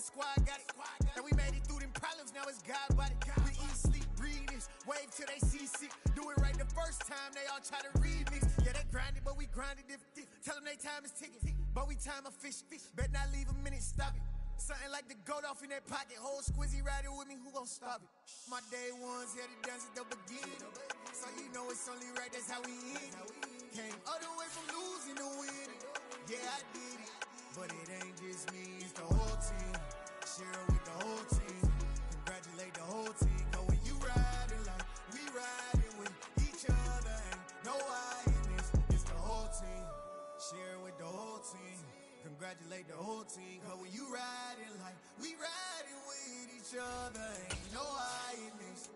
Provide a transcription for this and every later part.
squad got it. And we made it through them problems, now it's God body. We eat, sleep, breathe this, wave till they see sick. Do it right the first time, they all try to remix. Yeah, they grinded, but we grinded different. Tell them they time is ticking, but we time a fish. Bet not leave a minute, stop it. Something like the goat off in that pocket. Whole squizzy riding with me, who gon' stop it? My day ones here to dance at the beginning. So you know it's only right, that's how we end. Came all the way from losing to winning. Yeah, I did it, but it ain't just me, it's the whole team. Share it with the whole team. Congratulate the whole team. Cause when you riding like we riding with each other, ain't no I in this, it's the whole team. Share it with the whole team. Congratulate the whole team. Cause when you riding like we riding with each other, ain't no I in this.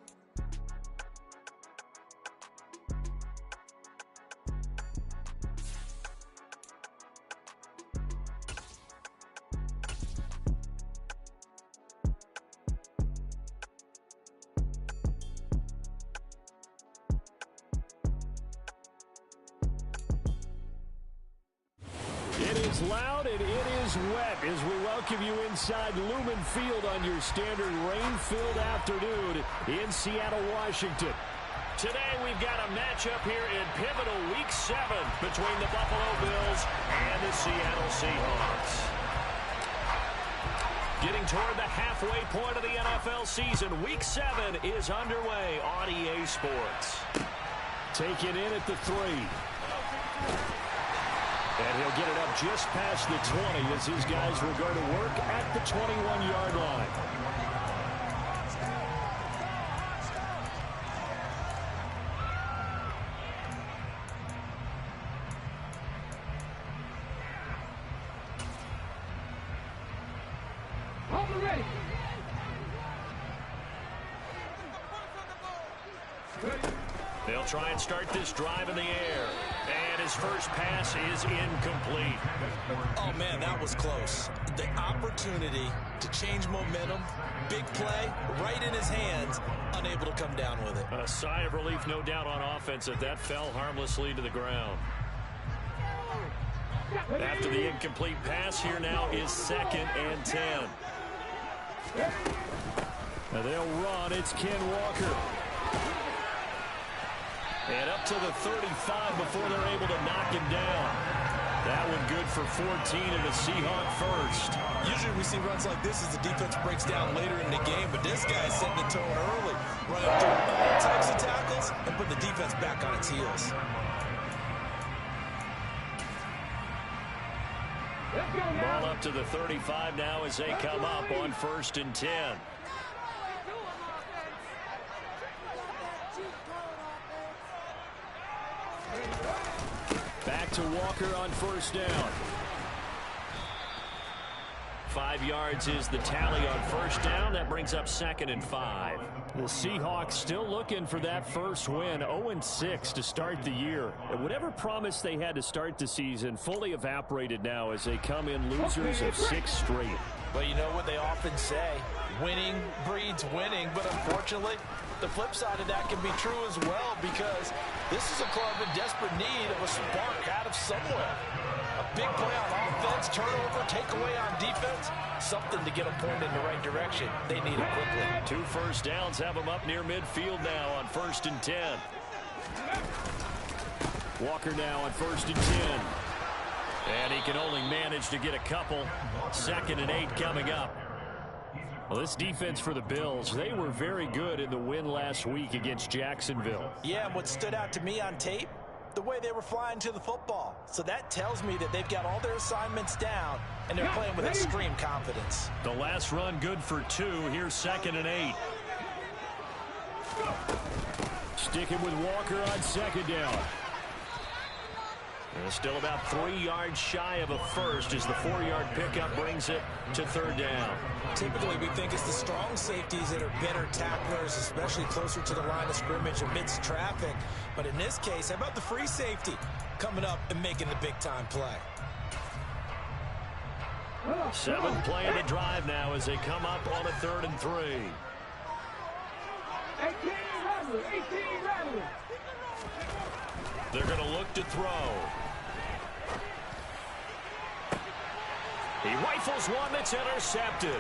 Loud and it is wet as we welcome you inside Lumen Field on your standard rain-filled afternoon in Seattle, Washington. Today we've got a matchup here in pivotal Week 7 between the Buffalo Bills and the Seattle Seahawks. Getting toward the halfway point of the NFL season, Week 7 is underway on EA Sports. Taken in at the 3. And he'll get it up just past the 20 as his guys will go to work at the 21-yard line. They'll try and start this drive in the air. And his first pass is incomplete. Oh, man, that was close. The opportunity to change momentum, big play, right in his hands, unable to come down with it. A sigh of relief, no doubt, on offense if that fell harmlessly to the ground. After the incomplete pass, here now is 2nd and 10. Now they'll run. It's Ken Walker. And up to the 35 before they're able to knock him down. That one good for 14 and a Seahawk first. Usually we see runs like this as the defense breaks down later in the game, but this guy's setting the tone early. Running through all types of tackles and put the defense back on its heels. Ball up to the 35 now as they come up on 1st and 10. Back to Walker on 1st down. 5 yards is the tally on 1st down. That brings up 2nd and 5. The Seahawks still looking for that first win. 0-6 to start the year. And whatever promise they had to start the season fully evaporated now as they come in losers of 6 straight. But you know what they often say, winning breeds winning. But unfortunately, the flip side of that can be true as well, because this is a club in desperate need of a spark out of somewhere. A big play on offense, turnover, takeaway on defense, something to get a point in the right direction. They need it quickly. 2 first downs have them up near midfield now on 1st and 10. Walker now on 1st and 10. And he can only manage to get a couple. 2nd and 8 coming up. Well, this defense for the Bills, they were very good in the win last week against Jacksonville. Yeah, and what stood out to me on tape, the way they were flying to the football. So that tells me that they've got all their assignments down, and they're playing with extreme confidence. The last run good for 2. Here's 2nd and 8. Sticking with Walker on 2nd down. And still about 3 yards shy of a first as the 4-yard pickup brings it to 3rd down. Typically, we think it's the strong safeties that are better tacklers, especially closer to the line of scrimmage amidst traffic. But in this case, how about the free safety coming up and making the big-time play? 7th play of the drive now as they come up on a 3rd and 3. 18 Rebels. They're going to look to throw. He rifles one that's intercepted.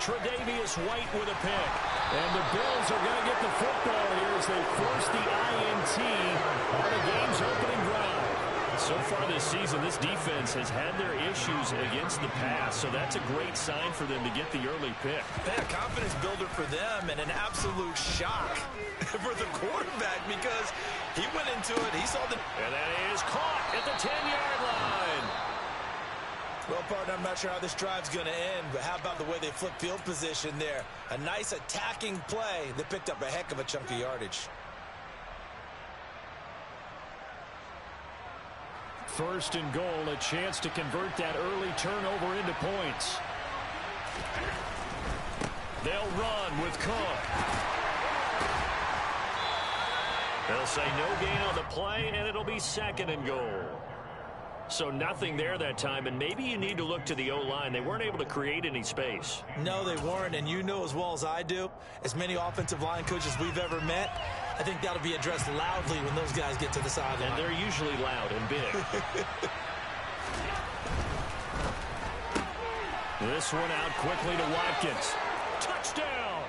Tre'Davious White with a pick. And the Bills are going to get the football here as they force the INT on the game's opening drive. So far this season, this defense has had their issues against the pass, so that's a great sign for them to get the early pick. A confidence builder for them and an absolute shock for the quarterback because he went into it, he saw the... And that is caught at the 10-yard line. Well, partner, I'm not sure how this drive's going to end, but how about the way they flip field position there? A nice attacking play that picked up a heck of a chunk of yardage. First and goal, a chance to convert that early turnover into points. They'll run with Cook. They'll say no gain on the play, and it'll be second and goal. So nothing there that time, and maybe you need to look to the O-line. They weren't able to create any space. No, they weren't, and you know as well as I do, as many offensive line coaches we've ever met, I think that'll be addressed loudly when those guys get to the sideline. And they're usually loud and big. This one out quickly to Watkins. Touchdown!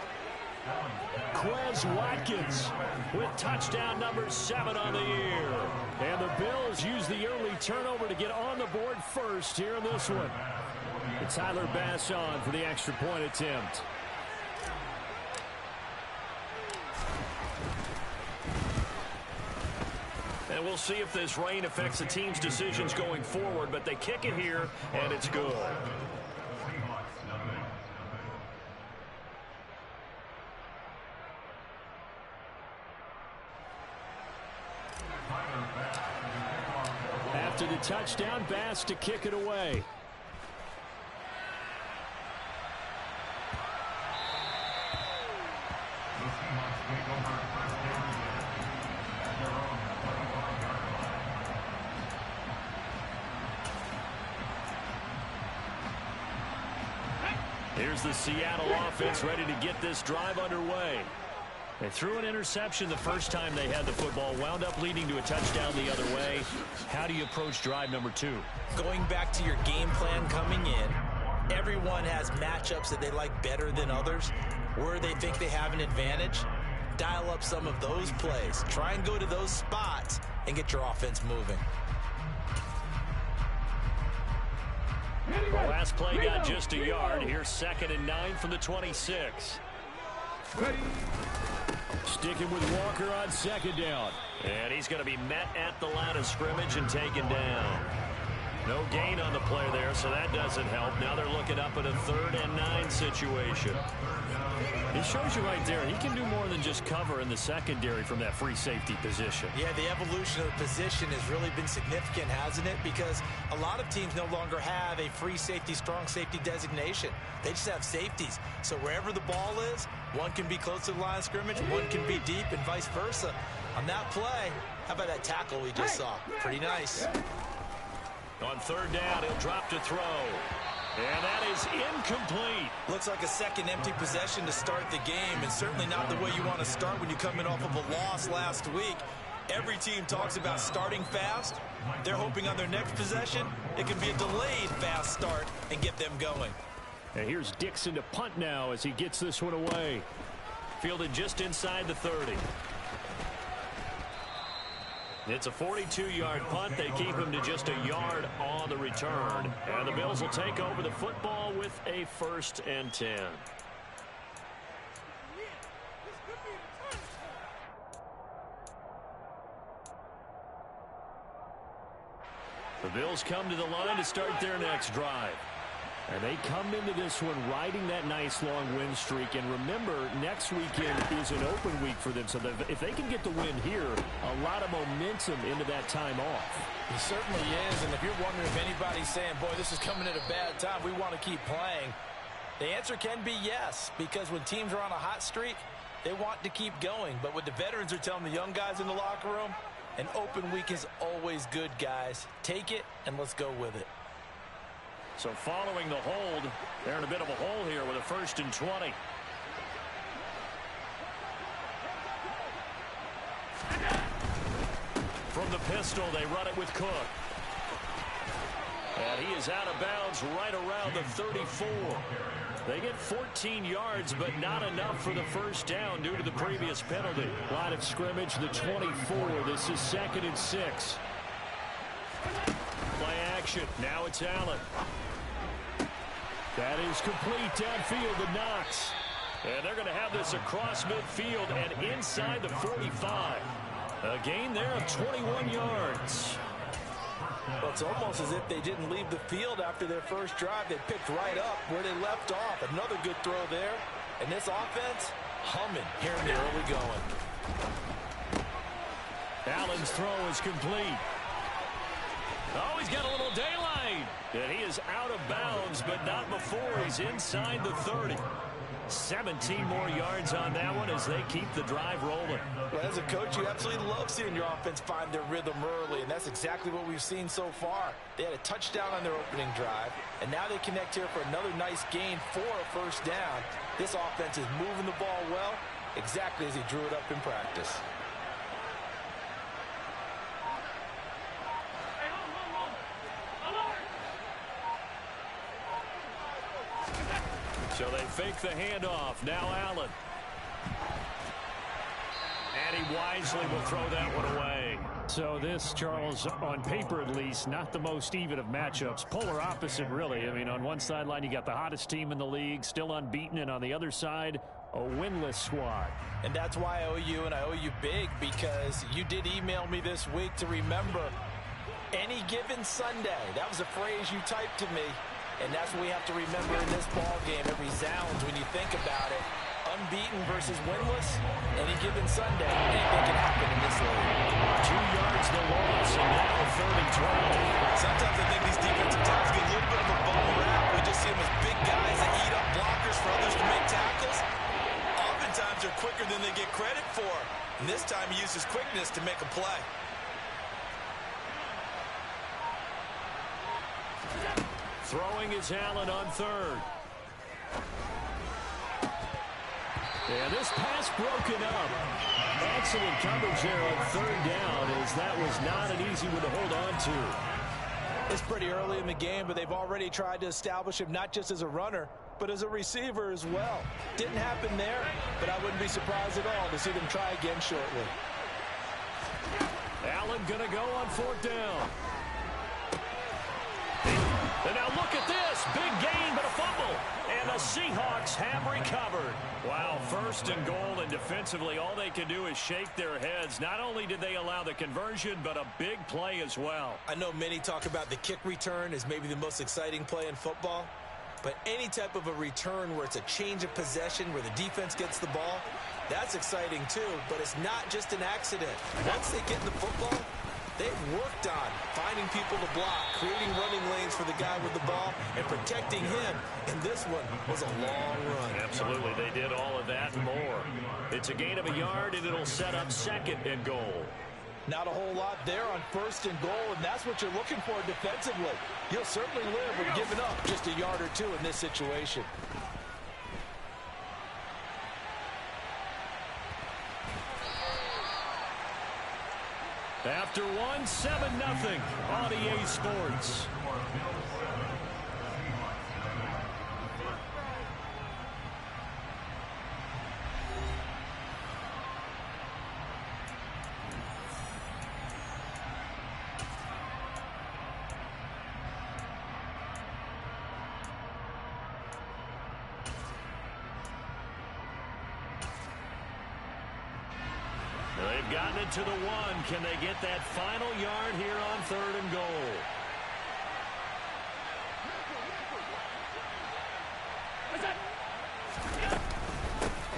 Quez Watkins with touchdown number 7 on the year. And the Bills use the early turnover to get on the board first here in this one. It's Tyler Bass on for the extra point attempt. And we'll see if this rain affects the team's decisions going forward, but they kick it here, and it's good. After the touchdown, Bass to kick it away. Here's the Seattle offense ready to get this drive underway. They threw an interception the first time they had the football, wound up leading to a touchdown the other way. How do you approach drive number 2? Going back to your game plan coming in, everyone has matchups that they like better than others, where they think they have an advantage. Dial up some of those plays. Try and go to those spots and get your offense moving. The last play got just a yard. Here's 2nd and 9 from the 26. Sticking with Walker on 2nd down. And he's going to be met at the line of scrimmage and taken down. No gain on the play there, so that doesn't help. Now they're looking up at a 3rd and 9 situation. It shows you right there, he can do more than just cover in the secondary from that free safety position. Yeah, the evolution of the position has really been significant, hasn't it? Because a lot of teams no longer have a free safety, strong safety designation. They just have safeties. So wherever the ball is, one can be close to the line of scrimmage, one can be deep, and vice versa. On that play, how about that tackle we just saw? Pretty nice. On 3rd down, he'll drop to throw. And that is incomplete. Looks like a second empty possession to start the game, and certainly not the way you want to start when you're coming off of a loss last week. Every team talks about starting fast. They're hoping on their next possession, it can be a delayed fast start and get them going. And here's Dixon to punt now as he gets this one away. Fielded just inside the 30. It's a 42-yard punt. They keep him to just a yard on the return. And the Bills will take over the football with a 1st and 10. The Bills come to the line to start their next drive. And they come into this one riding that nice long win streak. And remember, next weekend is an open week for them. So that if they can get the win here, a lot of momentum into that time off. He certainly is. And if you're wondering if anybody's saying, boy, this is coming at a bad time, we want to keep playing, the answer can be yes. Because when teams are on a hot streak, they want to keep going. But what the veterans are telling the young guys in the locker room, an open week is always good, guys. Take it and let's go with it. So following the hold, they're in a bit of a hole here with a 1st and 20. From the pistol, they run it with Cook. And he is out of bounds right around the 34. They get 14 yards, but not enough for the first down due to the previous penalty. Line of scrimmage, the 24. This is 2nd and 6. Play action. Now it's Allen. That is complete downfield to Knox. And they're going to have this across midfield and inside the 45. A gain there of 21 yards. Well, it's almost as if they didn't leave the field after their first drive. They picked right up where they left off. Another good throw there. And this offense, humming here in the early going. Allen's throw is complete. Oh, he's got a little daylight. And he is out of bounds, but not before he's inside the 30. 17 more yards on that one as they keep the drive rolling. Well, as a coach, you absolutely love seeing your offense find their rhythm early, and that's exactly what we've seen so far. They had a touchdown on their opening drive, and now they connect here for another nice gain for a first down. This offense is moving the ball well, exactly as he drew it up in practice. So they fake the handoff. Now Allen. And he wisely will throw that one away. So this, Charles, on paper at least, not the most even of matchups. Polar opposite, really. I mean, on one sideline, you got the hottest team in the league, still unbeaten, and on the other side, a winless squad. And that's why I owe you, and I owe you big, because you did email me this week to remember any given Sunday. That was a phrase you typed to me. And that's what we have to remember in this ball game. It resounds when you think about it. Unbeaten versus winless, any given Sunday, anything can happen in this league. 2 yards the loss, and now 30-12. Sometimes I think these defensive tackles get a little bit of a bum rap. We just see them as big guys that eat up blockers for others to make tackles. Oftentimes they're quicker than they get credit for. And this time he uses quickness to make a play. Throwing is Allen on 3rd. And this pass broken up. Excellent coverage there on 3rd down, as that was not an easy one to hold on to. It's pretty early in the game, but they've already tried to establish him not just as a runner, but as a receiver as well. Didn't happen there, but I wouldn't be surprised at all to see them try again shortly. Allen going to go on 4th down. And now look at this. Big gain, but a fumble. And the Seahawks have recovered. Wow, 1st and goal, and defensively all they can do is shake their heads. Not only did they allow the conversion, but a big play as well. I know many talk about the kick return as maybe the most exciting play in football, but any type of a return where it's a change of possession, where the defense gets the ball, that's exciting too, but it's not just an accident. Once they get the football, they've worked on finding people to block, creating running lanes for the guy with the ball, and protecting him. And this one was a long run. Absolutely, they did all of that and more. It's a gain of a yard, and it'll set up 2nd and goal. Not a whole lot there on 1st and goal, and that's what you're looking for defensively. You'll certainly live with giving up just a yard or two in this situation. After one, 7-0 on EA Sports. They've gotten it to the 1. Can they get that final yard here on 3rd and goal?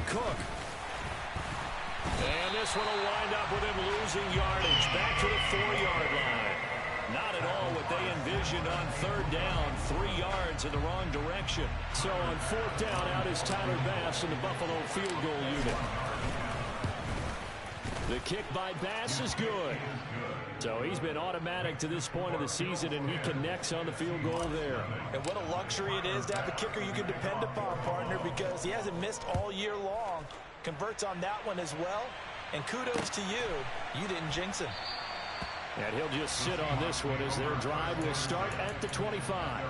Cook. And this one will wind up with him losing yardage. Back to the 4-yard line. Not at all what they envisioned on 3rd down. 3 yards in the wrong direction. So on 4th down, out is Tyler Bass in the Buffalo field goal unit. The kick by Bass is good. So he's been automatic to this point of the season, and he connects on the field goal there. And what a luxury it is to have a kicker you can depend upon, partner, because he hasn't missed all year long. Converts on that one as well. And kudos to you. You didn't jinx him. And he'll just sit on this one as their drive will start at the 25.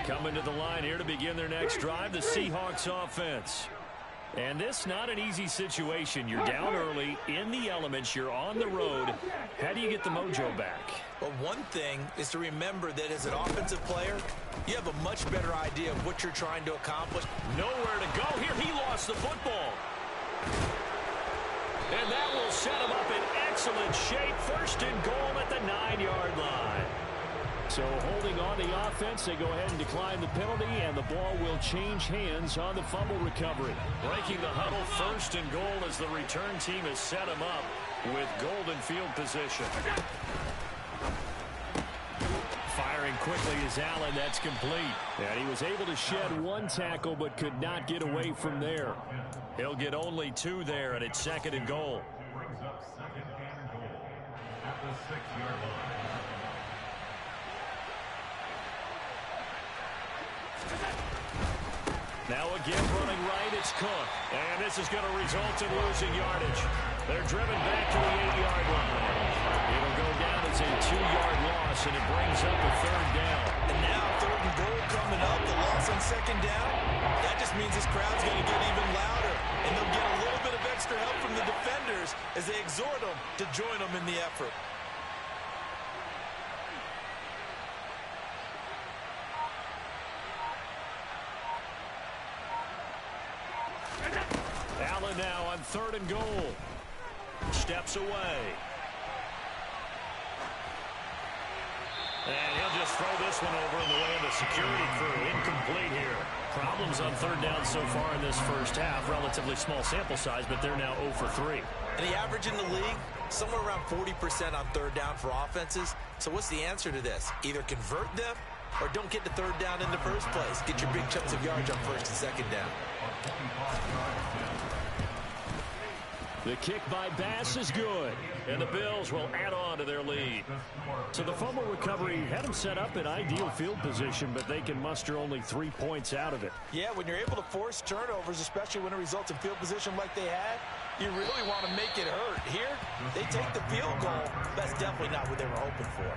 Coming to the line here to begin their next drive, the Seahawks offense. And this not an easy situation. You're down early, in the elements, you're on the road. How do you get the mojo back? Well, one thing is to remember that as an offensive player, you have a much better idea of what you're trying to accomplish. Nowhere to go here. He lost the football. And that will set him up in excellent shape. First and goal at the 9-yard line. So holding on the offense, they go ahead and decline the penalty, and the ball will change hands on the fumble recovery. Breaking the huddle, first and goal as the return team has set him up with golden field position. Firing quickly is Allen. That's complete. And he was able to shed one tackle but could not get away from there. He'll get only 2 there, and it's second and goal. Brings up second and goal at the 6-yard line. Now again running right, it's Cook. And this is going to result in losing yardage. They're driven back to the 8-yard line. It'll go down as a 2-yard loss, and it brings up a third down. And now third and goal coming up, the loss on second down. That just means this crowd's going to get even louder. And they'll get a little bit of extra help from the defenders as they exhort them to join them in the effort. Allen now on third and goal. Steps away. And he'll just throw this one over in the way of the security crew. Incomplete here. Problems on third down so far in this first half. Relatively small sample size, but they're now 0 for 3. And the average in the league, somewhere around 40% on third down for offenses. So what's the answer to this? Either convert them or don't get to third down in the first place. Get your big chunks of yards on first and second down. The kick by Bass is good, and the Bills will add on to their lead. So the fumble recovery had them set up in ideal field position, but they can muster only 3 points out of it. Yeah, when you're able to force turnovers, especially when it results in field position like they had, you really want to make it hurt. Here, they take the field goal. That's definitely not what they were hoping for.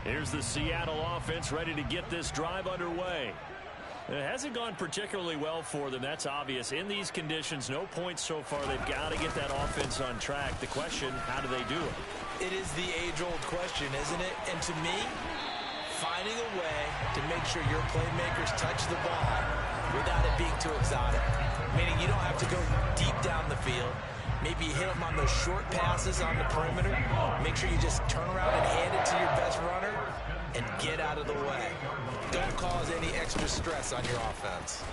Here's the Seattle offense ready to get this drive underway. It hasn't gone particularly well for them. That's obvious. In these conditions, no points so far. They've got to get that offense on track. The question, how do they do it? It is the age-old question, isn't it? And to me, finding a way to make sure your playmakers touch the ball without it being too exotic. Meaning you don't have to go deep down the field. Maybe you hit them on those short passes on the perimeter. Make sure you just turn around and hand it to your best runner and get out of the way. Don't cause any extra stress on your offense.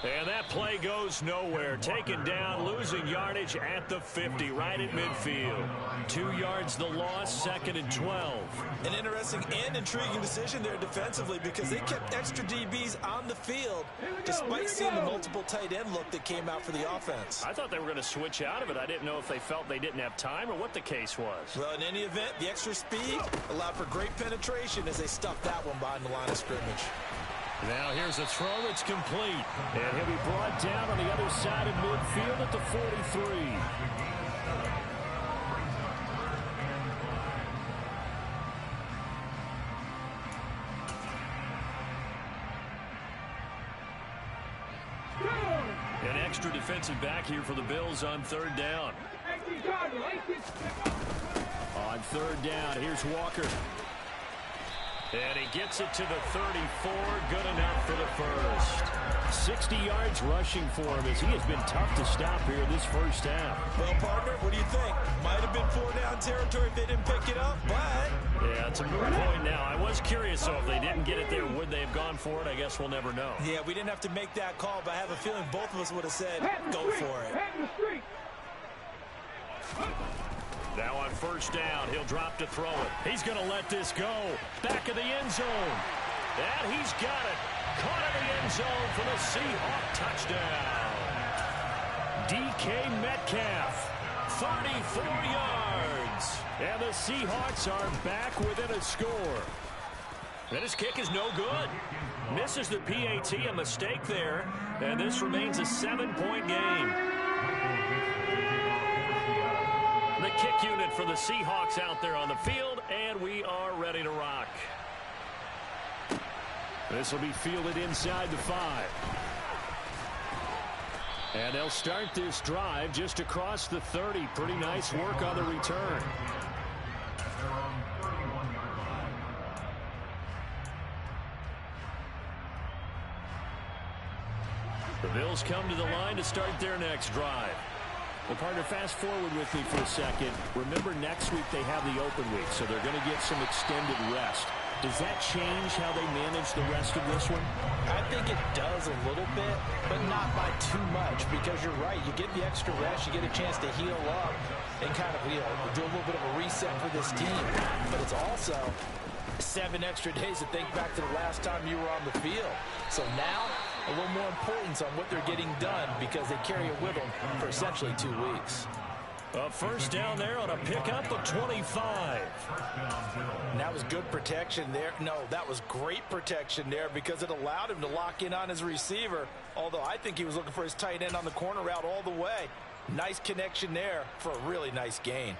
And that play goes nowhere. Taken down, losing yardage at the 50, right at midfield. 2 yards the loss, second and 12. An interesting and intriguing decision there defensively because they kept extra DBs on the field despite seeing the multiple tight end look that came out for the offense. I thought they were going to switch out of it. I didn't know if they felt they didn't have time or what the case was. Well, in any event, the extra speed allowed for great penetration as they stuffed that one behind the line of scrimmage. Now here's a throw that's complete. And he'll be brought down on the other side of midfield at the 43. An extra defensive back here for the Bills on third down. On third down, here's Walker. And he gets it to the 34. Good enough for the first. 60 yards rushing for him as he has been tough to stop here this first half. Well, partner, what do you think? Might have been 4-down territory if they didn't pick it up, but... Yeah, it's a moot point now. I was curious, though, if they didn't get it there, would they have gone for it? I guess we'll never know. Yeah, we didn't have to make that call, but I have a feeling both of us would have said, go for it. Now on first down, he'll drop to throw it. He's going to let this go. Back of the end zone. And he's got it. Caught in the end zone for the Seahawk touchdown. DK Metcalf. 34 yards. And the Seahawks are back within a score. And his kick is no good. Misses the PAT, a mistake there. And this remains a 7-point game. The kick unit for the Seahawks out there on the field, and we are ready to rock. This will be fielded inside the 5. And they'll start this drive just across the 30. Pretty nice work on the return. The Bills come to the line to start their next drive. Well, partner, fast forward with me for a second. Remember, next week they have the open week, so they're going to get some extended rest. Does that change how they manage the rest of this one? I think it does a little bit, but not by too much, because you're right. You get the extra rest, you get a chance to heal up and kind of do a little bit of a reset for this team. But it's also 7 extra days to think back to the last time you were on the field. So now, a little more importance on what they're getting done because they carry it with them for essentially 2 weeks. A first down there on a pickup of 25. And that was good protection there. No, that was great protection there because it allowed him to lock in on his receiver, although I think he was looking for his tight end on the corner route all the way. Nice connection there for a really nice gain.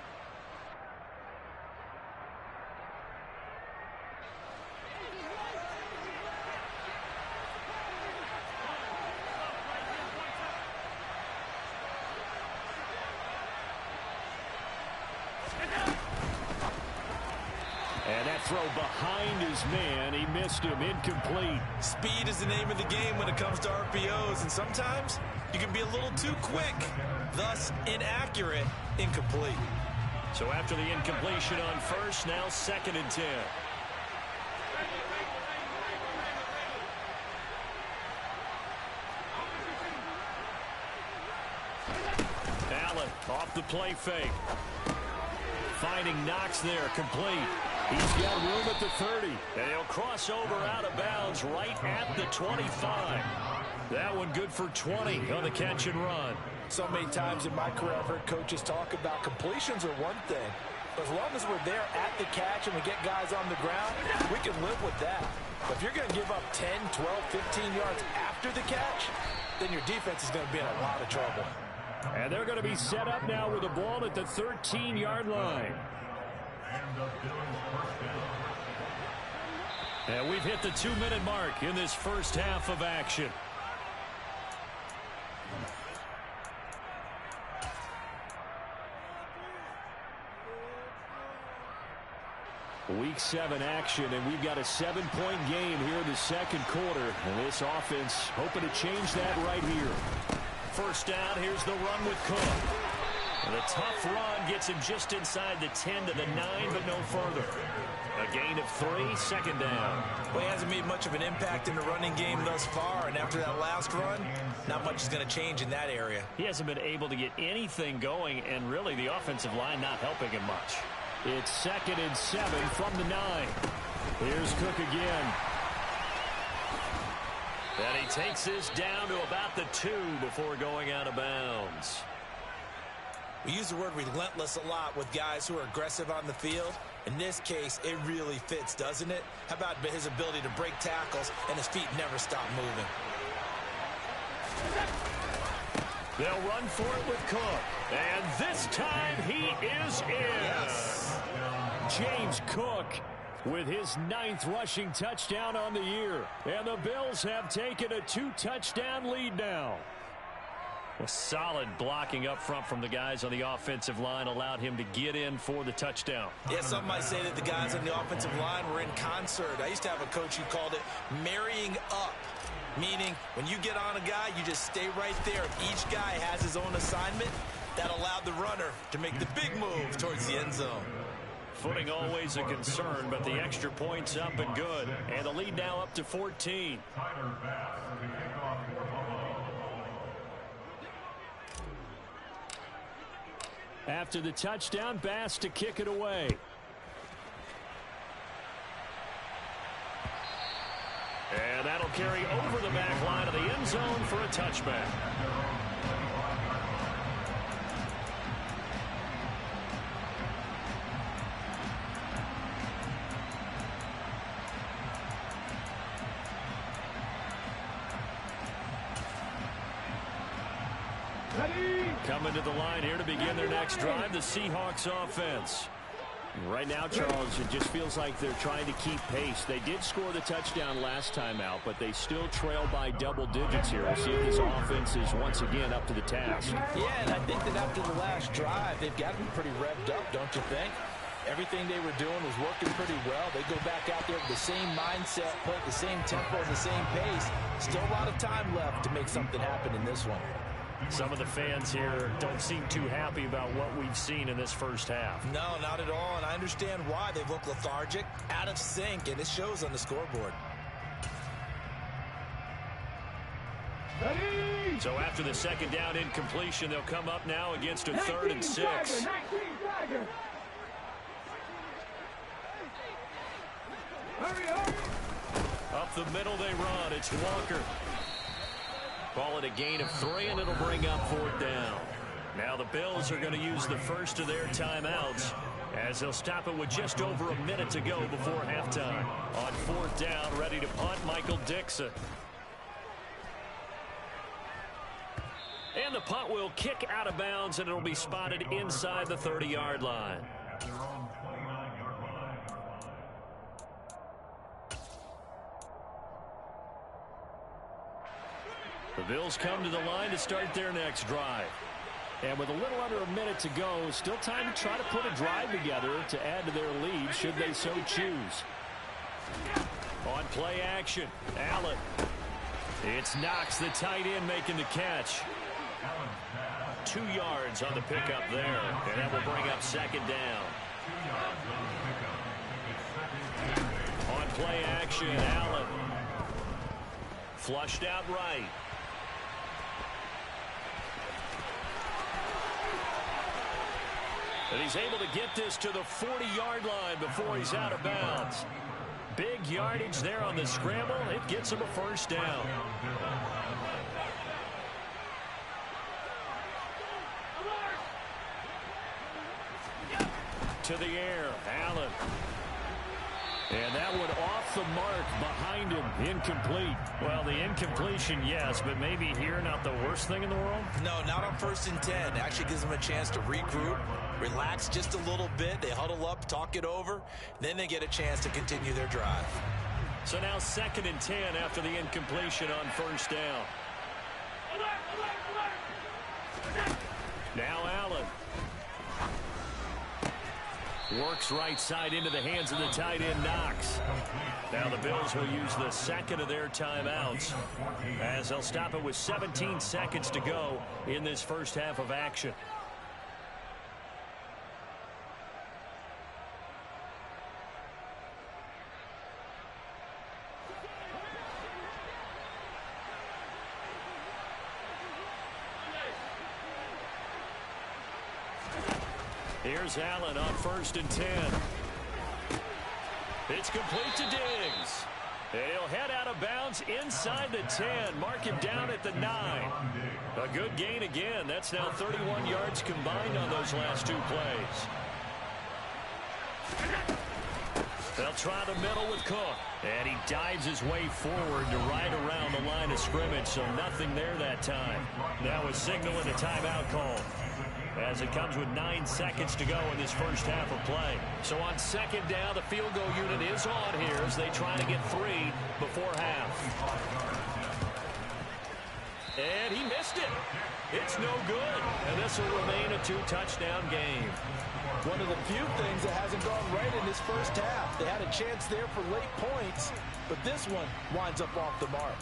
And that throw behind his man, he missed him, incomplete. Speed is the name of the game when it comes to RPOs, and sometimes you can be a little too quick, thus inaccurate, incomplete. So after the incompletion on first, now 2nd and 10. Allen off the play fake. Finding Knox there, complete. He's got room at the 30. And he'll cross over out of bounds right at the 25. That one good for 20 on the catch and run. So many times in my career I've heard coaches talk about completions are one thing. But as long as we're there at the catch and we get guys on the ground, we can live with that. But if you're going to give up 10, 12, 15 yards after the catch, then your defense is going to be in a lot of trouble. And they're going to be set up now with the ball at the 13-yard line. And we've hit the 2-minute mark in this first half of action. Week 7 action, and we've got a 7-point game here in the second quarter. And this offense hoping to change that right here. First down, here's the run with Cook. And a tough run gets him just inside the 10 to the 9, but no further. A gain of 3, 2nd down. Well, he hasn't made much of an impact in the running game thus far, and after that last run, not much is going to change in that area. He hasn't been able to get anything going, and really the offensive line not helping him much. It's 2nd and 7 from the 9. Here's Cook again. And he takes this down to about the 2 before going out of bounds. We use the word relentless a lot with guys who are aggressive on the field. In this case, it really fits, doesn't it? How about his ability to break tackles and his feet never stop moving? They'll run for it with Cook. And this time he is in. Yes. James Cook with his 9th rushing touchdown on the year. And the Bills have taken a 2-touchdown lead now. Well, solid blocking up front from the guys on the offensive line allowed him to get in for the touchdown. Yeah, some might say that the guys on the offensive line were in concert. I used to have a coach who called it marrying up, meaning when you get on a guy, you just stay right there. Each guy has his own assignment. That allowed the runner to make the big move towards the end zone. Footing always a concern, but the extra point's up and good. And the lead now up to 14. After the touchdown, Bass to kick it away. And that'll carry over the back line of the end zone for a touchback. Coming to the line here to begin their next drive, the Seahawks offense. Right now, Charles, it just feels like they're trying to keep pace. They did score the touchdown last time out, but they still trail by double digits here. We'll see if this offense is once again up to the task. Yeah, and I think that after the last drive, they've got to be pretty revved up, don't you think? Everything they were doing was working pretty well. They go back out there with the same mindset, play at the same tempo, the same pace. Still a lot of time left to make something happen in this one. Some of the fans here don't seem too happy about what we've seen in this first half. No, not at all, and I understand why. They look lethargic, out of sync, and it shows on the scoreboard. So after the second down incompletion, they'll come up now against a 3rd and 6. Up the middle they run. It's Walker. Call it a gain of 3, and it'll bring up 4th down. Now the Bills are going to use the first of their timeouts as they'll stop it with just over a minute to go before halftime. On 4th down, ready to punt, Michael Dixon. And the punt will kick out of bounds, and it'll be spotted inside the 30-yard line. The Bills come to the line to start their next drive. And with a little under a minute to go, still time to try to put a drive together to add to their lead should they so choose. On play action, Allen. It's Knox, the tight end, making the catch. 2 yards on the pickup there, and that will bring up 2nd down. On play action, Allen. Flushed out right. And he's able to get this to the 40-yard line before he's out of bounds. Big yardage there on the scramble. It gets him a 1st down. To the air, Allen. And that one off the mark behind him. Incomplete. Well, the incompletion, yes, but maybe here not the worst thing in the world? No, not on 1st and 10. It actually gives them a chance to regroup, relax just a little bit. They huddle up, talk it over. Then they get a chance to continue their drive. So now 2nd and 10 after the incompletion on 1st down. Now Allen. Works right side into the hands of the tight end, Knox. Now the Bills will use the 2nd of their timeouts as they'll stop it with 17 seconds to go in this first half of action. Here's Allen on 1st and 10. It's complete to Diggs. And he'll head out of bounds inside the 10. Mark him down at the 9. A good gain again. That's now 31 yards combined on those last 2 plays. They'll try the middle with Cook. And he dives his way forward to right around the line of scrimmage, so nothing there that time. Now a signal and a timeout call, as it comes with 9 seconds to go in this first half of play. So on 2nd down, the field goal unit is on here as they try to get 3 before half. And he missed it. It's no good. And this will remain a 2-touchdown game. One of the few things that hasn't gone right in this first half. They had a chance there for late points, but this one winds up off the mark.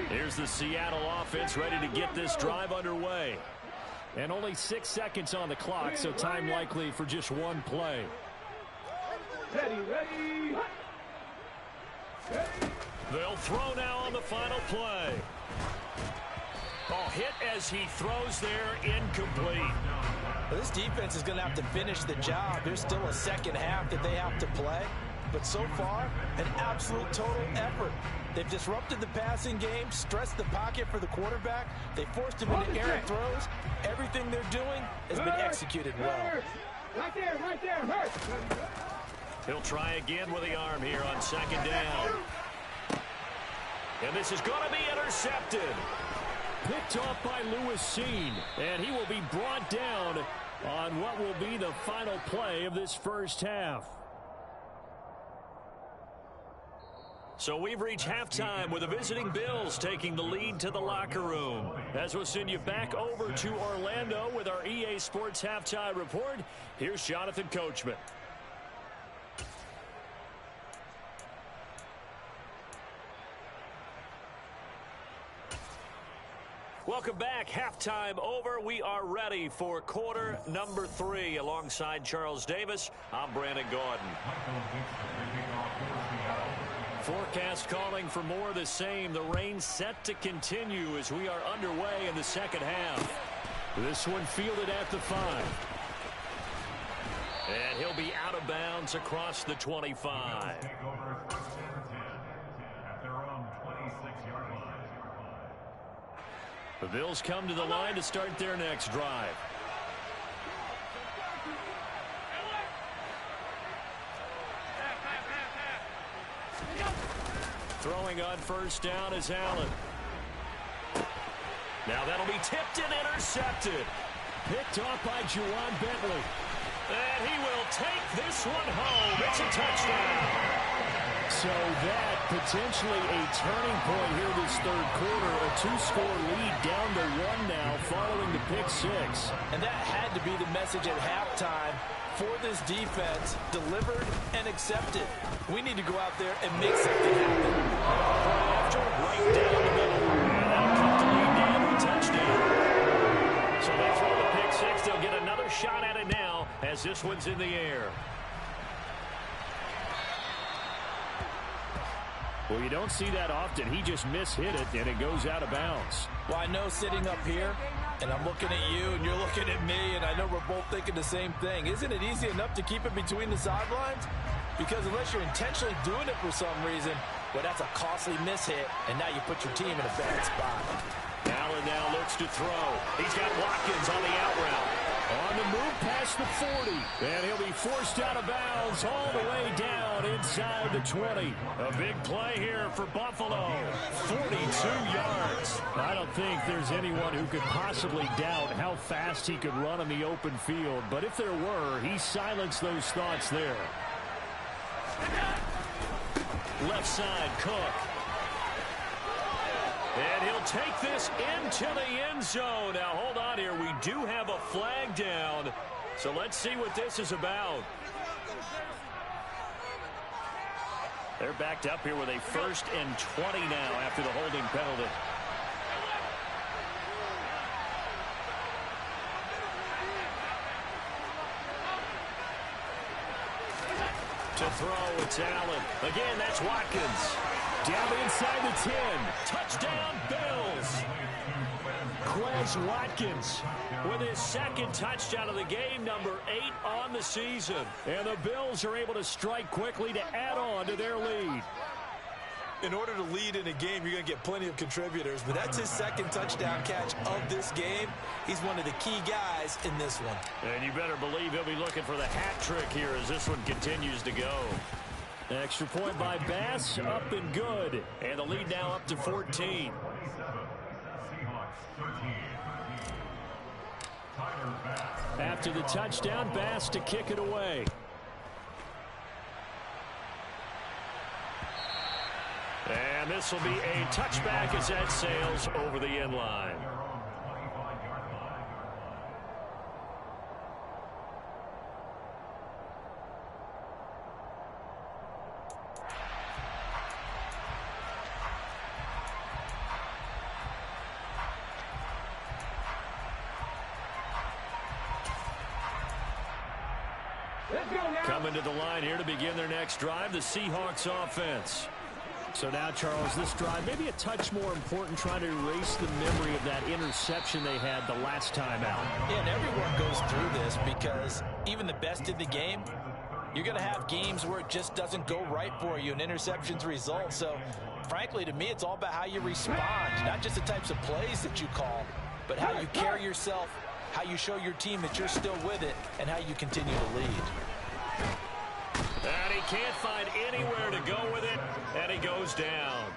Here's the Seattle offense ready to get this drive underway. And only 6 seconds on the clock, so time likely for just 1 play. Ready. They'll throw now on the final play. Oh, hit as he throws there, incomplete. Well, this defense is going to have to finish the job. There's still a second half that they have to play. but so far, an absolute total effort. They've disrupted the passing game, stressed the pocket for the quarterback. They forced him into errant throws. Everything they're doing has been executed well. Right there, hurt. He'll try again with the arm here on second down. And this is going to be intercepted. Picked off by Lewis Cine, and he will be brought down on what will be the final play of this first half. So we've reached halftime with the visiting Bills taking the lead to the locker room. As we'll send you back over to Orlando with our EA Sports Halftime Report, here's Jonathan Coachman. Welcome back. Halftime over. We are ready for quarter number 3. Alongside Charles Davis, I'm Brandon Gordon. Forecast calling for more of the same. The rain set to continue as we are underway in the second half. This one fielded at the 5. And he'll be out of bounds across the 25. The Bills come to the line to start their next drive. Throwing on first down is Allen. Now that'll be tipped and intercepted. Picked off by Juwan Bentley. And he will take this one home. It's a touchdown. So that potentially a turning point here this third quarter. A 2-score lead down to 1 now following the pick 6. And that had to be the message at halftime for this defense. Delivered and accepted. We need to go out there and make something happen. After right down the middle. And that'll cut the lead down to a touchdown. So they throw the pick 6. They'll get another shot at it now as this one's in the air. Well, you don't see that often. He just mishit it, and it goes out of bounds. Well, I know sitting up here, and I'm looking at you, and you're looking at me, and I know we're both thinking the same thing. Isn't it easy enough to keep it between the sidelines? Because unless you're intentionally doing it for some reason, well, that's a costly mishit, and now you put your team in a bad spot. Allen now looks to throw. He's got Watkins on the out route. On the move past the 40. And he'll be forced out of bounds all the way down inside the 20. A big play here for Buffalo. 42 yards. I don't think there's anyone who could possibly doubt how fast he could run on the open field. But if there were, he silenced those thoughts there. Left side, Cook. And he'll take this into the end zone. Now, hold on here. We do have a flag down. So let's see what this is about. They're backed up here with a 1st and 20 now after the holding penalty. To throw, it's Allen. Again, that's Watkins. Down inside the 10. Touchdown, Bills. Quez Watkins with his 2nd touchdown of the game, number 8 on the season. And the Bills are able to strike quickly to add on to their lead. In order to lead in a game, you're going to get plenty of contributors, but that's his 2nd touchdown catch of this game. He's one of the key guys in this one. And you better believe he'll be looking for the hat trick here as this one continues to go. Extra point by Bass, up and good. And the lead now up to 14. After the touchdown, Bass to kick it away. And this will be a touchback as that sails over the end line. Coming to the line here to begin their next drive, the Seahawks offense. So now, Charles, this drive maybe a touch more important, trying to erase the memory of that interception they had the last time out. Yeah, and everyone goes through this because even the best in the game, You're going to have games where it just doesn't go right for you and interceptions result. So, frankly, to me, it's all about how you respond, not just the types of plays that you call, but how you carry yourself, how you show your team that you're still with it, and how you continue to lead. And he can't find anywhere to go with it, and he goes down.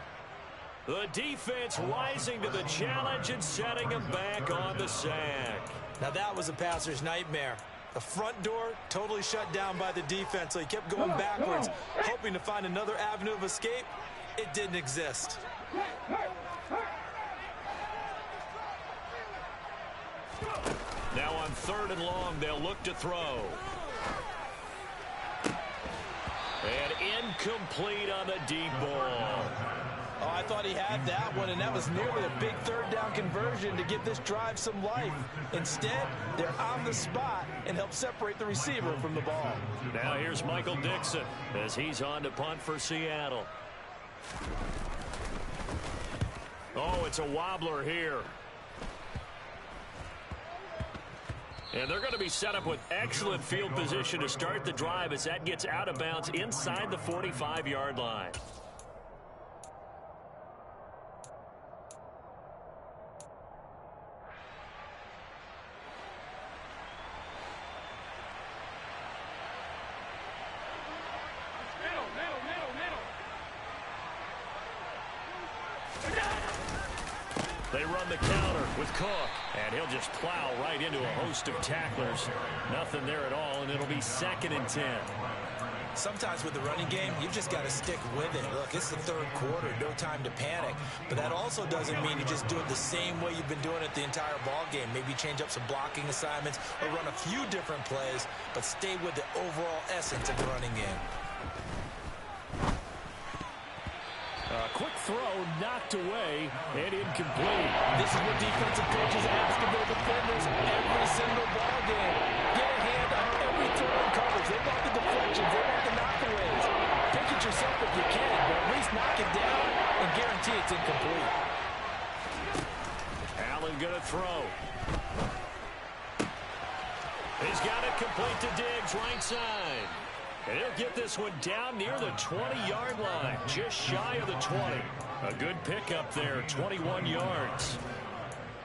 The defense rising to the challenge and setting him back on the sack. Now that was a passer's nightmare. The front door totally shut down by the defense, so he kept going backwards, hoping to find another avenue of escape. It didn't exist. Now on 3rd and long, they'll look to throw. And incomplete on the deep ball. Oh, I thought he had that one, and that was nearly a big 3rd down conversion to give this drive some life. Instead, they're on the spot and help separate the receiver from the ball. Now here's Michael Dixon as he's on to punt for Seattle. Oh, it's a wobbler here. And they're going to be set up with excellent field position to start the drive as that gets out of bounds inside the 45-yard line. They run the counter with Cook, and he'll just plow right into a host of tacklers. Nothing there at all, and it'll be 2nd and 10. Sometimes with the running game, you've just got to stick with it. Look, it's the 3rd quarter, no time to panic. But that also doesn't mean you just do it the same way you've been doing it the entire ball game. Maybe change up some blocking assignments or run a few different plays, but stay with the overall essence of the running game. A quick throw knocked away and incomplete. This is what defensive coaches ask of their defenders every single ball game. Get a hand on every throw in coverage. They want the deflections. They want the knockaways. Pick it yourself if you can, but at least knock it down and guarantee it's incomplete. Allen going to throw. He's got it complete to Diggs, right side. And he'll get this one down near the 20-yard line, just shy of the 20. A good pickup there, 21 yards.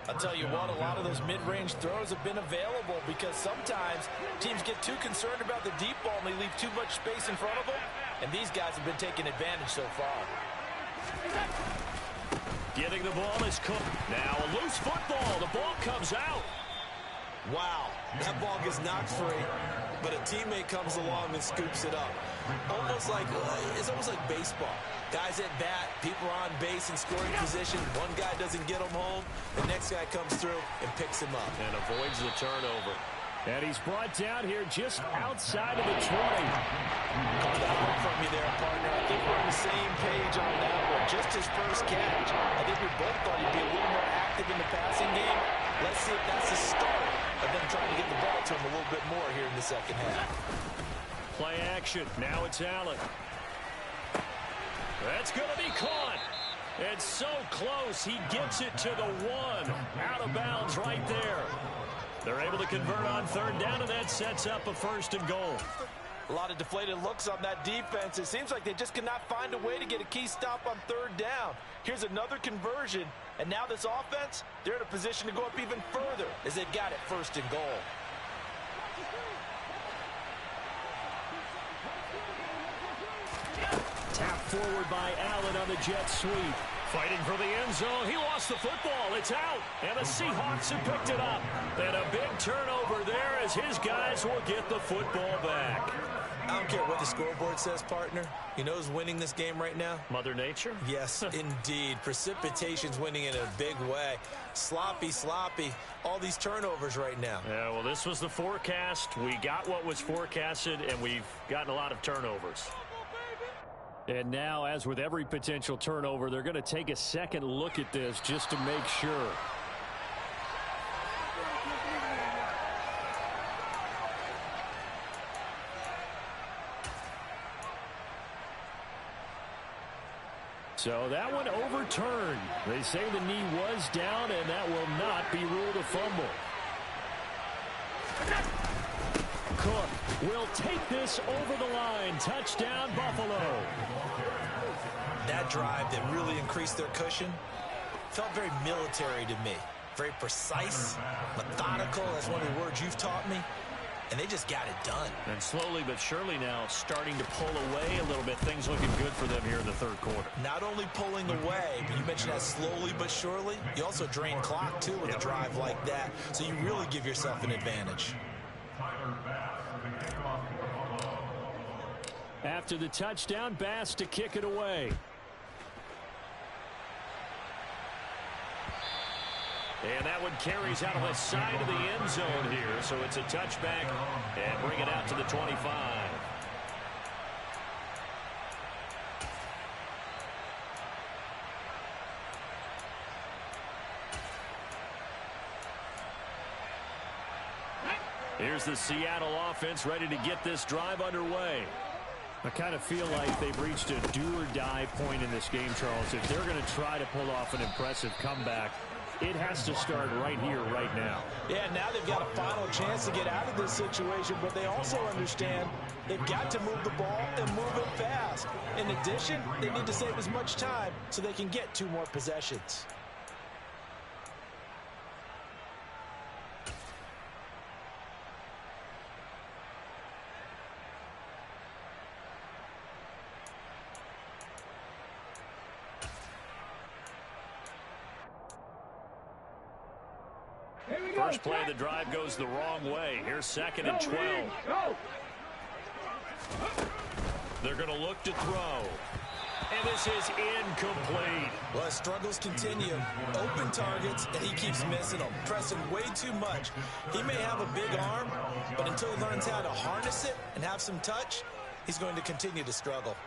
I'll tell you what, a lot of those mid-range throws have been available because sometimes teams get too concerned about the deep ball and they leave too much space in front of them, and these guys have been taking advantage so far. Getting the ball is Cook. Now a loose football. The ball comes out. Wow, that ball gets knocked free, but a teammate comes along and scoops it up. It's almost like baseball. Guys at bat, people are on base in scoring position. One guy doesn't get him home. The next guy comes through and picks him up. And avoids the turnover. And he's brought down here just outside of the 20. Call that one from me there, partner. I think we're on the same page on that one. Just his first catch. I think we both thought he'd be a little more active in the passing game. Let's see if that's the start of them trying to get the ball to him a little bit more here in the second half. Play action. Now it's Allen. That's going to be caught. And so close. He gets it to the 1. Out of bounds right there. They're able to convert on 3rd down, and that sets up a 1st and goal. A lot of deflated looks on that defense. It seems like they just cannot find a way to get a key stop on 3rd down. Here's another conversion, and now this offense, they're in a position to go up even further as they've got it 1st and goal. Tapped forward by Allen on the jet sweep. Fighting for the end zone. He lost the football. It's out. And the Seahawks have picked it up. And a big turnover there as his guys will get the football back. I don't care what the scoreboard says, partner. You know who's winning this game right now? Mother Nature? Yes, indeed. Precipitation's winning in a big way. Sloppy. All these turnovers right now. Yeah, well, this was the forecast. We got what was forecasted, and we've gotten a lot of turnovers. And now, as with every potential turnover, they're going to take a second look at this just to make sure. So that one overturned. They say the knee was down, and that will not be ruled a fumble. Cook will take this over the line. Touchdown, Buffalo. That drive that really increased their cushion felt very military to me. Very precise, methodical. That's one of the words you've taught me. And they just got it done. And slowly but surely now starting to pull away a little bit. Things looking good for them here in the third quarter. Not only pulling away, but you mentioned that slowly but surely. You also drain clock, too, with a drive like that. So you really give yourself an advantage. After the touchdown, Bass to kick it away. And that one carries out of the side of the end zone here. So it's a touchback and bring it out to the 25. Here's the Seattle offense ready to get this drive underway. I kind of feel like they've reached a do-or-die point in this game, Charles. If they're going to try to pull off an impressive comeback, it has to start right here, right now. Yeah, now they've got a final chance to get out of this situation, but they also understand they've got to move the ball and move it fast. In addition, they need to save as much time so they can get 2 more possessions. First play of the drive goes the wrong way. Here's 2nd and 12. They're going to look to throw. And this is incomplete. Well, his struggles continue. Open targets, and he keeps missing them. Pressing way too much. He may have a big arm, but until he learns how to harness it and have some touch, he's going to continue to struggle.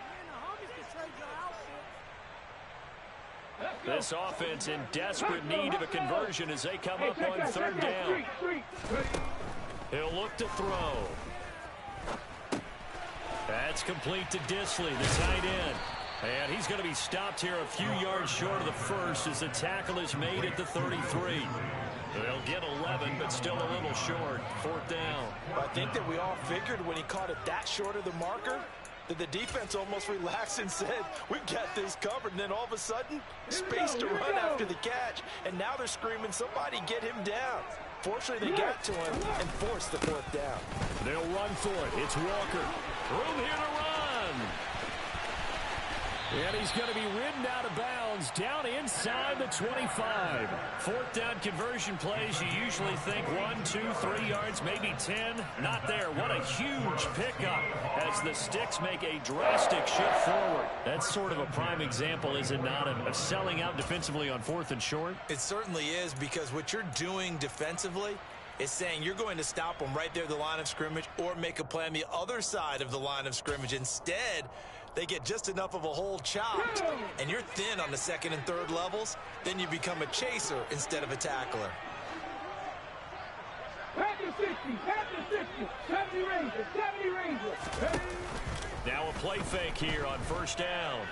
This offense in desperate need of a conversion as they come up on 3rd down. He'll look to throw. That's complete to Disley, the tight end. And he's going to be stopped here a few yards short of the first as the tackle is made at the 33. They'll get 11, but still a little short. 4th down. I think that we all figured when he caught it that short of the marker, that the defense almost relaxed and said, we've got this covered. And then all of a sudden, space to run after the catch. And now they're screaming, somebody get him down. Fortunately, they got to him and forced the 4th down. They'll run for it. It's Walker. Room here to run. And he's going to be ridden out of bounds down inside the 25. 4th down conversion plays, you usually think 1, 2, 3 yards, maybe 10. Not there. What a huge pickup as the Sticks make a drastic shift forward. That's sort of a prime example, is it not, of selling out defensively on 4th and short? It certainly is, because what you're doing defensively is saying you're going to stop them right there at the line of scrimmage or make a play on the other side of the line of scrimmage. Instead, they get just enough of a hole chopped, and you're thin on the 2nd and 3rd levels. Then you become a chaser instead of a tackler. Pack the 60, 70 Rangers. Now a play fake here on 1st down.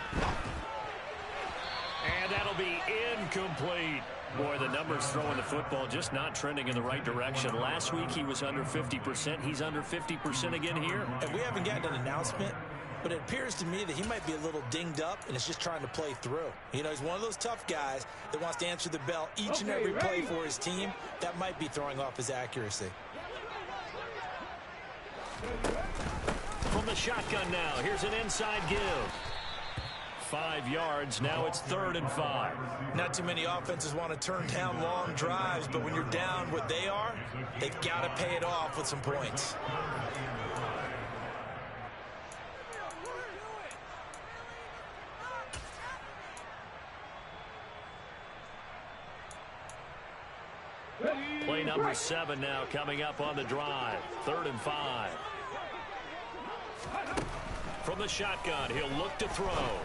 And that'll be incomplete. Boy, the numbers throwing the football just not trending in the right direction. Last week he was under 50%. He's under 50% again here. And we haven't gotten an announcement, but it appears to me that he might be a little dinged up and is just trying to play through. You know, he's one of those tough guys that wants to answer the bell each and every play for his team. That might be throwing off his accuracy. From the shotgun now, here's an inside give. 5 yards, now it's 3rd and 5. Not too many offenses want to turn down long drives, but when you're down what they are, they've got to pay it off with some points. Play number 7 now coming up on the drive. 3rd and 5. From the shotgun, he'll look to throw.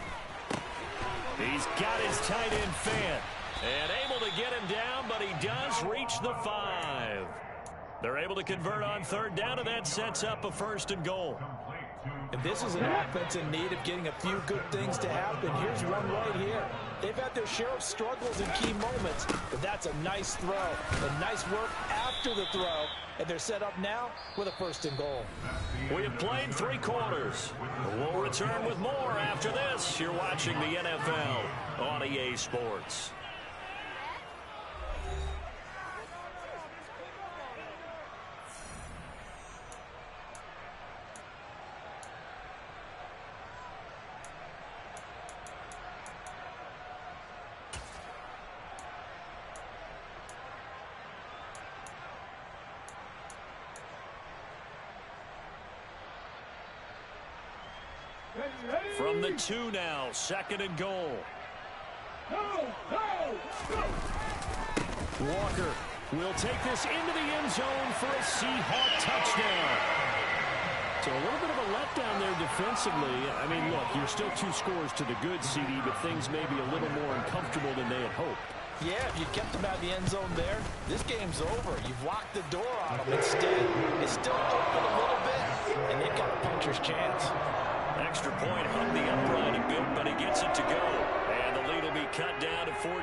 He's got his tight end fan. And able to get him down, but he does reach the 5. They're able to convert on 3rd down, and that sets up a 1st and goal. And this is an offense in need of getting a few good things to happen. Here's one right here. They've had their share of struggles in key moments, but that's a nice throw. And nice work after after the throw, and they're set up now with a 1st and goal. We have played 3 quarters. We'll return with more after this. You're watching the NFL on EA Sports. From the 2 now, 2nd and goal. Walker will take this into the end zone for a Seahawk touchdown. So a little bit of a letdown there defensively. I mean, look, you're still 2 scores to the good, CD, but things may be a little more uncomfortable than they had hoped. Yeah, if you kept them out of the end zone there, this game's over. You've locked the door on them. Instead, it's still open a little bit, and they've got a puncher's chance. Extra point hung the upright a bit, but he gets it to go. And the lead will be cut down to 14.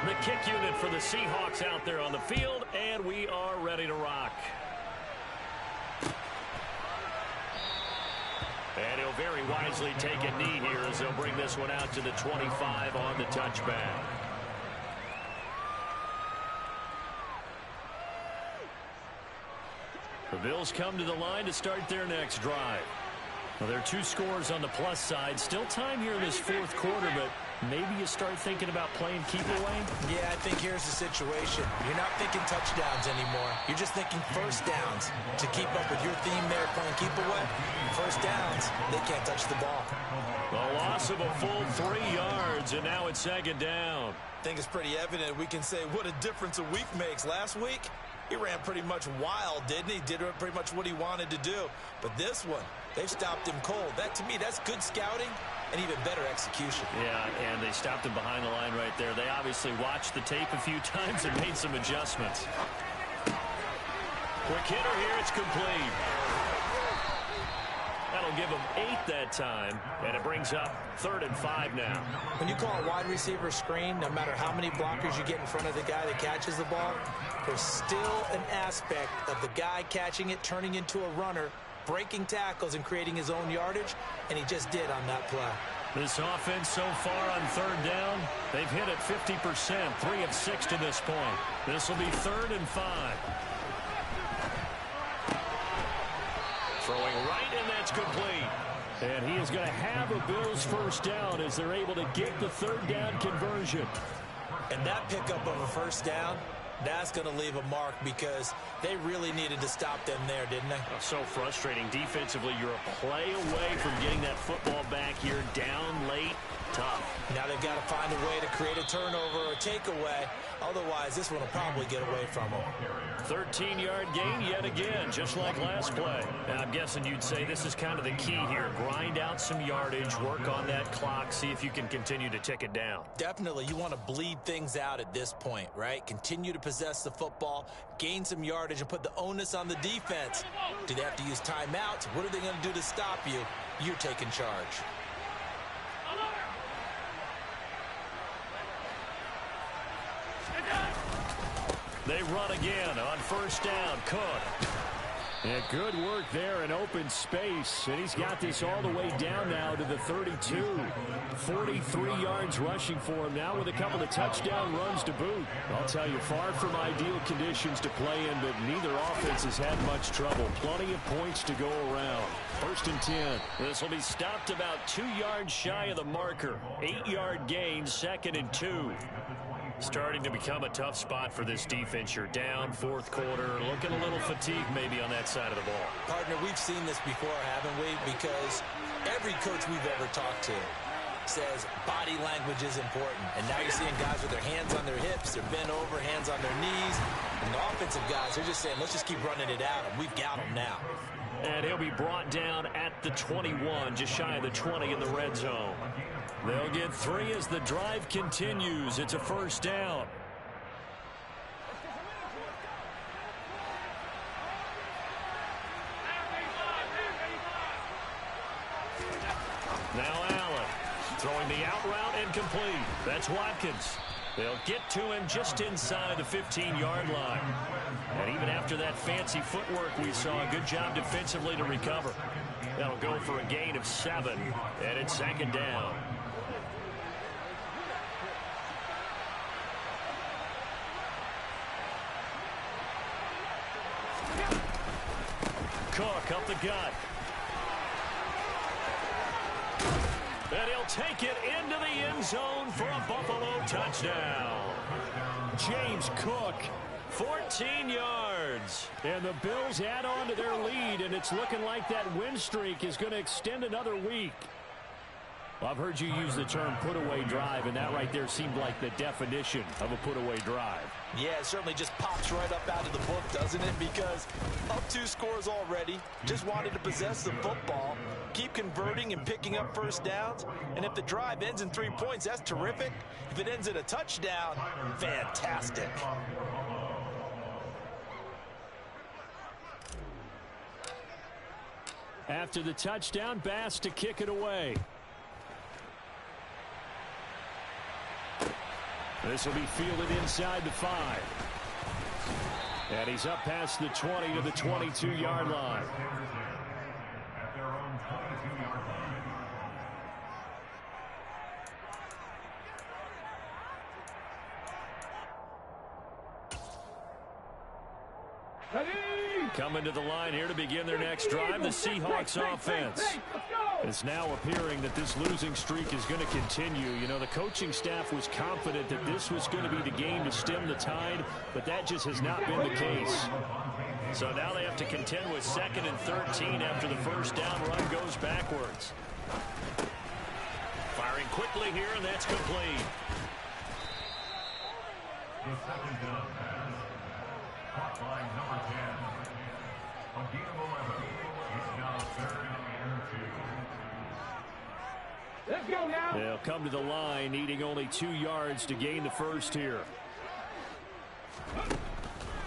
The kick unit for the Seahawks out there on the field, and we are ready to rock. And he'll very wisely take a knee here as they'll bring this one out to the 25 on the touchback. The Bills come to the line to start their next drive. Well, there are 2 scores on the plus side. Still time here in this 4th quarter, but maybe you start thinking about playing keep away? Yeah, I think here's the situation. You're not thinking touchdowns anymore. You're just thinking 1st downs. To keep up with your theme there, playing keep away, 1st downs, they can't touch the ball. A loss of a full 3 yards, and now it's 2nd down. I think it's pretty evident we can say what a difference a week makes. Last week, he ran pretty much wild, didn't he? Did pretty much what he wanted to do. But this one, they've stopped him cold. That, to me, that's good scouting and even better execution. Yeah, and they stopped him behind the line right there. They obviously watched the tape a few times and made some adjustments. Quick hitter here, it's complete. That'll give him 8 that time, and it brings up 3rd and 5 now. When you call a wide receiver screen, no matter how many blockers you get in front of the guy that catches the ball, there's still an aspect of the guy catching it, turning into a runner, breaking tackles and creating his own yardage, and he just did on that play. This offense so far on 3rd down, they've hit it 50%, 3 of 6 to this point. This will be 3rd and 5. Throwing right, and that's complete. And he is going to have a Bills 1st down as they're able to get the 3rd down conversion. And that pickup of a 1st down, that's going to leave a mark because they really needed to stop them there, didn't they? Oh, so frustrating. Defensively, you're a play away from getting that football back here. Down late, tough. Now they've got to find a way to create a turnover or takeaway. Otherwise, this one will probably get away from them. 13-yard gain yet again, just like last play. Now, I'm guessing you'd say this is kind of the key here. Grind out some yardage, work on that clock, see if you can continue to tick it down. Definitely, you want to bleed things out at this point, right? Continue to possess the football, gain some yardage, and put the onus on the defense. Do they have to use timeouts? What are they going to do to stop you? You're taking charge. They run again on 1st down. Cook. Yeah, good work there in open space. And he's got this all the way down now to the 32. 43 yards rushing for him now with a couple of touchdown runs to boot. I'll tell you, far from ideal conditions to play in, but neither offense has had much trouble. Plenty of points to go around. 1st and 10. This will be stopped about 2 yards shy of the marker. 8-yard gain, 2nd and 2. Starting to become a tough spot for this defense. You're down 4th quarter, looking a little fatigued maybe on that side of the ball. Partner, we've seen this before, haven't we? Because every coach we've ever talked to says body language is important. And now you're seeing guys with their hands on their hips, they're bent over, hands on their knees. And the offensive guys, they're just saying, let's just keep running it out, and we've got them now. And he'll be brought down at the 21, just shy of the 20 in the red zone. They'll get 3 as the drive continues. It's a 1st down. Now Allen throwing the out route and incomplete. That's Watkins. They'll get to him just inside the 15-yard line. And even after that fancy footwork we saw, a good job defensively to recover. That'll go for a gain of 7, and it's 2nd down. Cook up the gut. And he'll take it into the end zone for a Buffalo touchdown. James Cook, 14 yards. And the Bills add on to their lead, and it's looking like that win streak is going to extend another week. Well, I've heard you use the term put-away drive, and that right there seemed like the definition of a put-away drive. Yeah, it certainly just pops right up out of the book, doesn't it? Because up 2 scores already, just wanted to possess the football, keep converting and picking up first downs. And if the drive ends in 3 points, that's terrific. If it ends in a touchdown, fantastic. After the touchdown, Bass to kick it away. This will be fielded inside the 5. And he's up past the 20 to the 22-yard line. At their own 22-yard line. Coming to the line here to begin their next drive, the Seahawks offense. It's now appearing that this losing streak is going to continue. You know, the coaching staff was confident that this was going to be the game to stem the tide, but that just has not been the case. So now they have to contend with 2nd and 13 after the first down run goes backwards. Firing quickly here, and that's complete. The 2nd down pass. Caught by number 10. A gain of 11. It's now 3rd and 2. Let's go now. They'll come to the line, needing only 2 yards to gain the first here.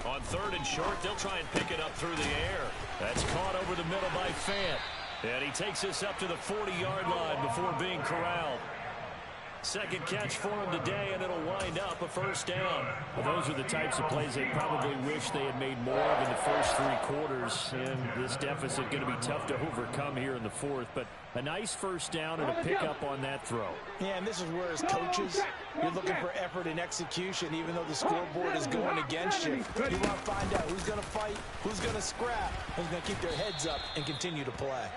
On 3rd and short, they'll try and pick it up through the air. That's caught over the middle by Fant. And he takes this up to the 40-yard line before being corralled. Second catch for him today, and it'll wind up a first down. Well, those are the types of plays they probably wish they had made more of in the first 3 quarters. And this deficit going to be tough to overcome here in the 4th. But a nice first down and a pickup on that throw. Yeah, and this is where, as coaches, you're looking for effort and execution, even though the scoreboard is going against you. You want to find out who's going to fight, who's going to scrap, who's going to keep their heads up and continue to play.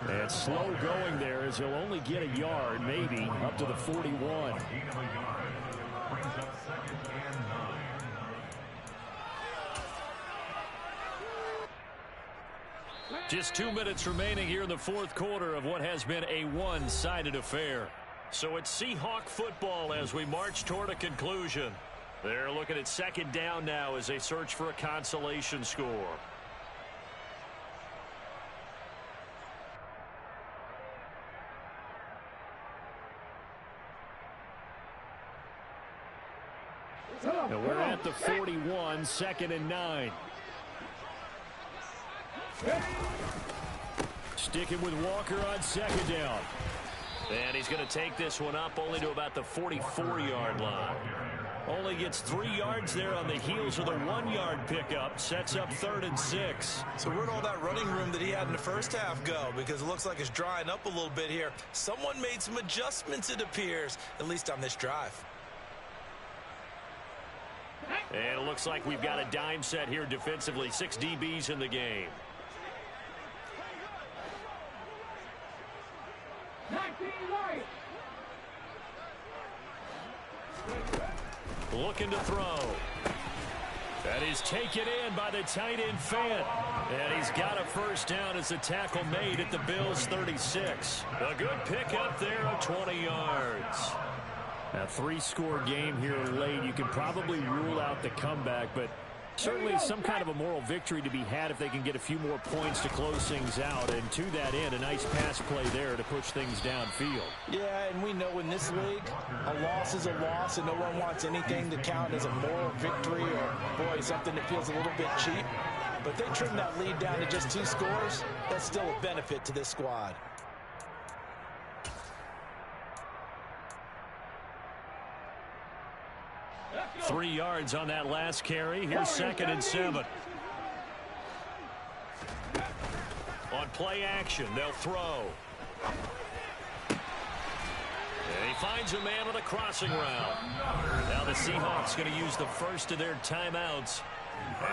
And slow going there as he'll only get a yard, maybe, up to the 41. Gain of a yard. Brings up 2nd and 9. Just 2 minutes remaining here in the 4th quarter of what has been a one-sided affair. So it's Seahawk football as we march toward a conclusion. They're looking at 2nd down now as they search for a consolation score. Now we're at the 41, 2nd and 9. Sticking with Walker on 2nd down. And he's going to take this one up only to about the 44-yard line. Only gets 3 yards there on the heels of the 1-yard pickup. Sets up 3rd and 6. So where'd all that running room that he had in the first half go? Because it looks like it's drying up a little bit here. Someone made some adjustments, it appears, at least on this drive. And it looks like we've got a dime set here defensively. 6 DBs in the game. 19 right. Looking to throw. That is taken in by the tight end Fant. And he's got a first down as the tackle made at the Bills' 36. A good pickup there of 20 yards. A 3-score game here late. You can probably rule out the comeback, but certainly some kind of a moral victory to be had if they can get a few more points to close things out. And to that end, a nice pass play there to push things downfield. Yeah, and we know in this league, a loss is a loss, and no one wants anything to count as a moral victory or, boy, something that feels a little bit cheap. But they trim that lead down to just 2 scores. That's still a benefit to this squad. 3 yards on that last carry. Here's 2nd and 7. On play action, they'll throw. And he finds a man on a crossing route. Now the Seahawks going to use the first of their timeouts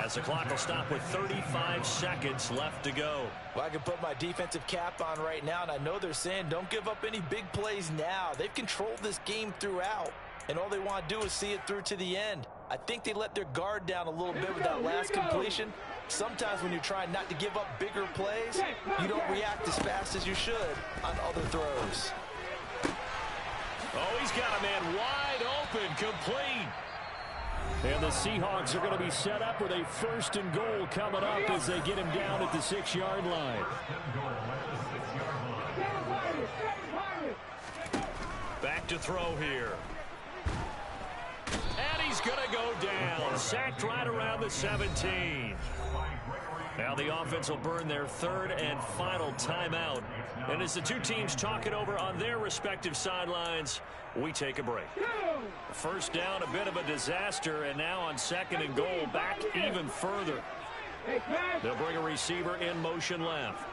as the clock will stop with 35 seconds left to go. Well, I can put my defensive cap on right now, and I know they're saying don't give up any big plays now. They've controlled this game throughout, and all they want to do is see it through to the end. I think they let their guard down a little bit with that last completion. Sometimes when you're trying not to give up bigger plays, you don't react as fast as you should on other throws. Oh, he's got a man wide open, complete. And the Seahawks are going to be set up with a 1st and goal coming up as they get him down at the 6-yard line. Back to throw here. And he's going to go down. Sacked right around the 17. Now the offense will burn their 3rd and final timeout. And as the two teams talk it over on their respective sidelines, we take a break. First down, a bit of a disaster, and now on 2nd and goal, back even further. They'll bring a receiver in motion left.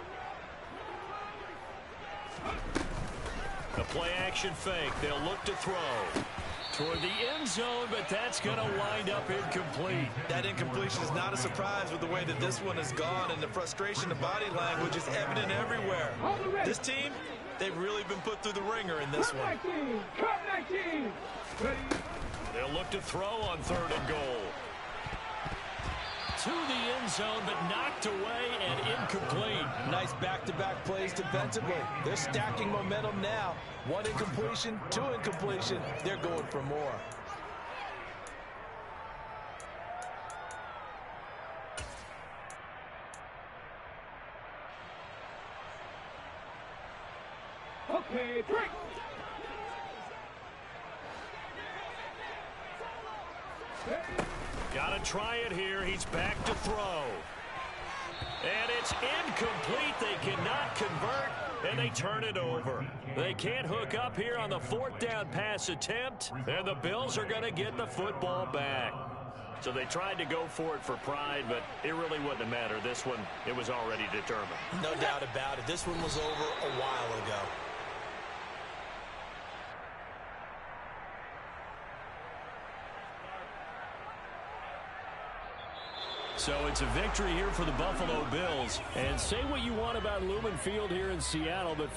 A play action fake. They'll look to throw toward the end zone, but that's going to wind up incomplete. That incompletion is not a surprise with the way that this one has gone, and the frustration, the body language is evident everywhere. This team, they've really been put through the ringer in this one. They'll look to throw on 3rd and goal. To the end zone, but knocked away and incomplete. Nice back-to-back plays defensively. They're stacking momentum now. 1 incompletion, 2 incompletion. They're going for more. Okay, break. Got to try it here. He's back to throw. And it's incomplete. They cannot convert, and they turn it over. They can't hook up here on the 4th down pass attempt, and the Bills are going to get the football back. So they tried to go for it for pride, but it really wouldn't have mattered. This one, it was already determined. No doubt about it. This one was over a while ago. So it's a victory here for the Buffalo Bills. And say what you want about Lumen Field here in Seattle, but